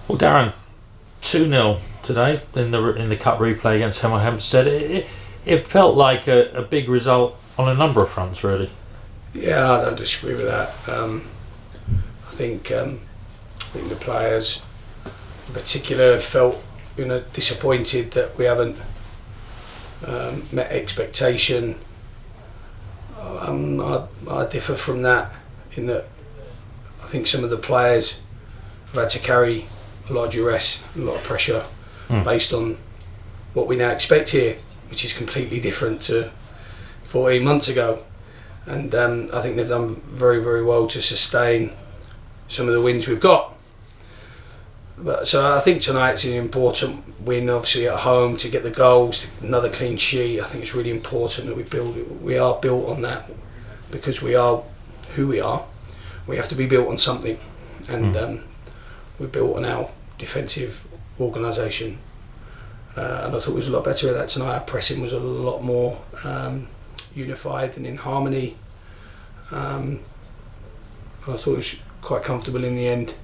Well, Darren, 2-0 today in the cup replay against Hemel Hempstead. It felt like a big result on a number of fronts, really. Yeah, I don't disagree with that. I think the players, in particular, felt disappointed that we haven't met expectation. I differ from that in that I think some of the players have had to carry a lot of duress, a lot of pressure based on what we now expect here, which is completely different to 14 months ago. And I think they've done very, very well to sustain some of the wins we've got. So I think tonight's an important win, obviously at home, to get the goals, another clean sheet. I think it's really important that we are built on that, because we are who we are. We have to be built on something, and we're built on our defensive organisation. And I thought it was a lot better at that tonight. Our pressing was a lot more unified and in harmony. I thought it was quite comfortable in the end.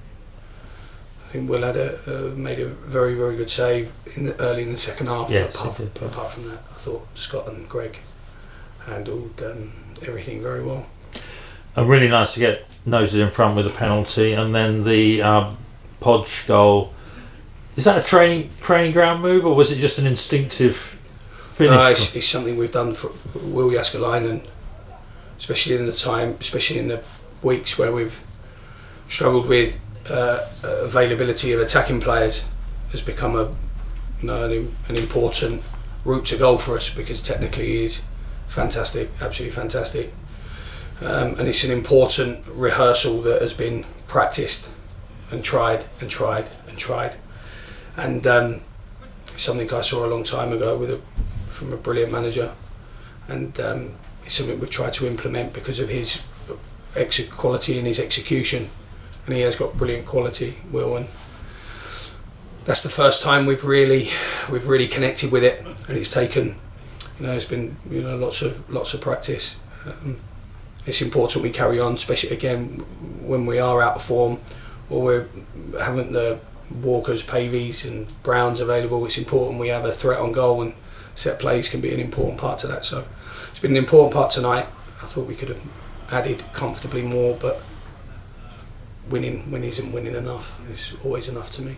I think Will had made a very, very good save early in the second half. Yes, apart from that, I thought Scott and Greg handled everything very well. And really nice to get noses in front with a penalty, and then the Podge goal. Is that a training ground move, or was it just an instinctive finish? No, it's something we've done for Will Jaskalainen, especially in the weeks where we've struggled with availability of attacking players. Has become an important route to goal for us, because technically he is fantastic, absolutely fantastic, and it's an important rehearsal that has been practiced and tried and tried and tried, and something I saw a long time ago from a brilliant manager, and it's something we've tried to implement because of his quality and his execution. And he has got brilliant quality, Will, and that's the first time we've really connected with it, and it's taken, it's been lots of practice. It's important we carry on, especially again when we are out of form, or we haven't the Walkers, Pavies and Browns available. It's important we have a threat on goal, and set plays can be an important part to that. So it's been an important part tonight. I thought we could have added comfortably more, but winning isn't winning enough. It's always enough to me.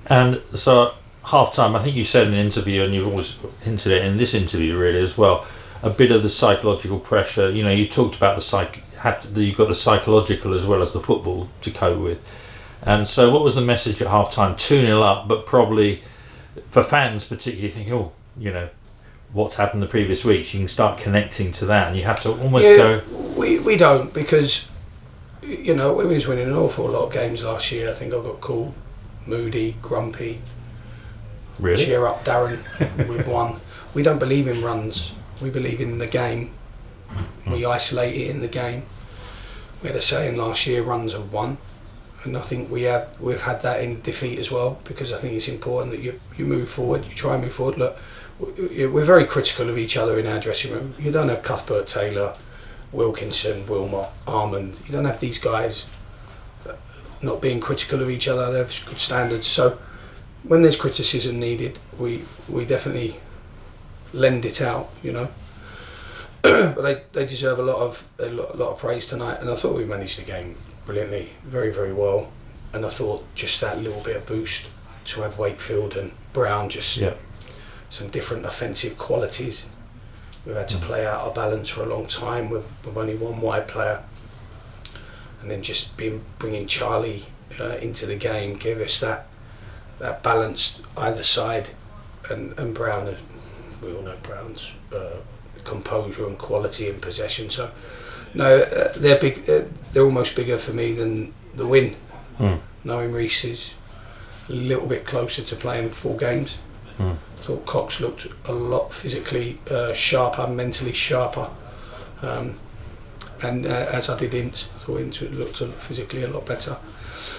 And so half time, I think you said in an interview, and you've always hinted it in this interview really as well, a bit of the psychological pressure. You talked about you've got the psychological as well as the football to cope with. And so what was the message at half time? 2-0 up, but probably for fans particularly thinking, what's happened the previous weeks? You can start connecting to that, and you have to almost go. We don't, because we was winning an awful lot of games last year. I think I got called moody, grumpy. Really? Cheer up, Darren. We've won. We don't believe in runs. We believe in the game. We isolate it in the game. We had a saying last year: runs have won. And I think we've had that in defeat as well, because I think it's important that you move forward, you try and move forward. Look, we're very critical of each other in our dressing room. You don't have Cuthbert, Taylor, Wilkinson, Wilmot, Armand. You don't have these guys not being critical of each other. They have good standards. So when there's criticism needed, we definitely lend it out, But they deserve a lot of praise tonight, and I thought we managed the game brilliantly, very, very well. And I thought just that little bit of boost to have Wakefield and Brown, some different offensive qualities. We've had to play out our balance for a long time with only one wide player, and then just bringing Charlie into the game gave us that balance either side, and Brown, we all know Brown's composure and quality in possession. So no, they're big. They're almost bigger for me than the win. Knowing Reece is a little bit closer to playing full games. I thought Cox looked a lot physically sharper, mentally sharper, and as I did Ince, I thought Ince looked physically a lot better.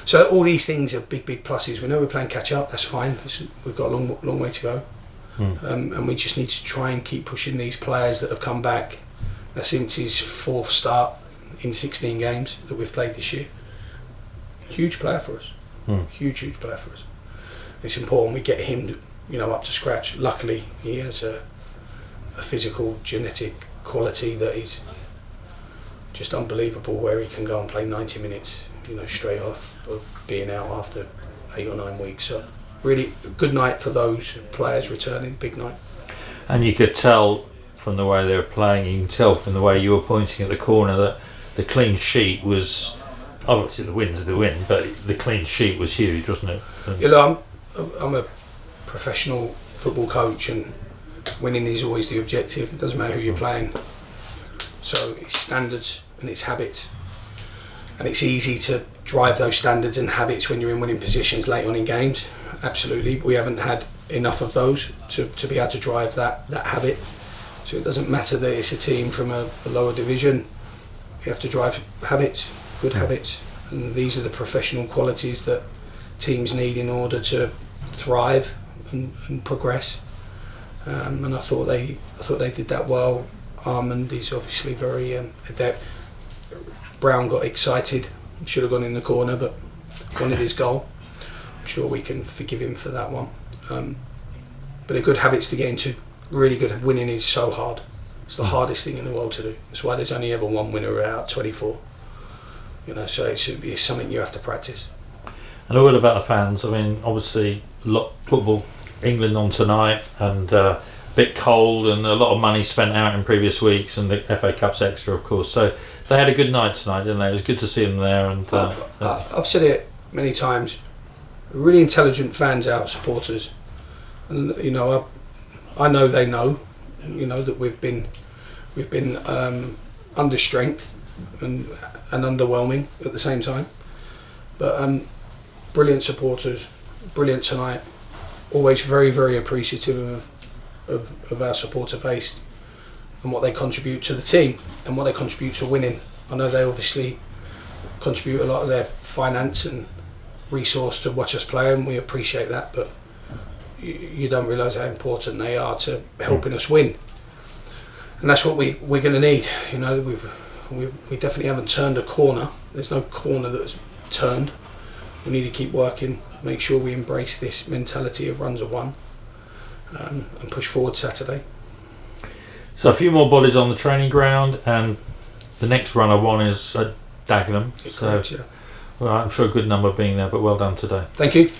So all these things are big pluses. We know we're playing catch up. That's fine. We've got a long way to go, and we just need to try and keep pushing these players that have come back since his fourth start in 16 games that we've played this year. Huge player for us. Huge player for us. It's important we get him, up to scratch. Luckily, he has a physical, genetic quality that is just unbelievable, where he can go and play 90 minutes, straight off of being out after 8 or 9 weeks. So really good night for those players returning, big night. And you could tell from the way they were playing, you can tell from the way you were pointing at the corner that the clean sheet was, obviously the win's the win, but the clean sheet was huge, wasn't it? I'm a professional football coach, and winning is always the objective. It doesn't matter who you're playing. So it's standards and it's habits, and it's easy to drive those standards and habits when you're in winning positions late on in games. Absolutely, we haven't had enough of those to be able to drive that habit. So it doesn't matter that it's a team from a lower division. You have to drive habits, good habits, and these are the professional qualities that teams need in order to thrive and progress. And I thought they did that well. Armand is obviously very adept. Brown got excited, should have gone in the corner, but wanted his goal. I'm sure we can forgive him for that one. But they're good habits to get into. Really good. Winning is so hard. It's the hardest thing in the world to do. That's why there's only ever one winner out of 24. So it's something you have to practice. And a word about the fans. I mean, obviously, football, England on tonight, and a bit cold, and a lot of money spent out in previous weeks, and the FA Cup's extra, of course. So they had a good night tonight, didn't they? It was good to see them there. And I've said it many times. Really intelligent fans out, supporters, and I know they know, that we've been under strength and underwhelming at the same time, but brilliant supporters, brilliant tonight. Always very, very appreciative of our supporter base and what they contribute to the team and what they contribute to winning. I know they obviously contribute a lot of their finance and resource to watch us play, and we appreciate that, but you don't realise how important they are to helping us win. And that's what we're going to need. We definitely haven't turned a corner. There's no corner that's turned. We need to keep working, make sure we embrace this mentality of runs of one, and push forward Saturday. So a few more bodies on the training ground, and the next run I want is at Dagenham. Correct, yeah. Well, I'm sure a good number being there, but well done today. Thank you.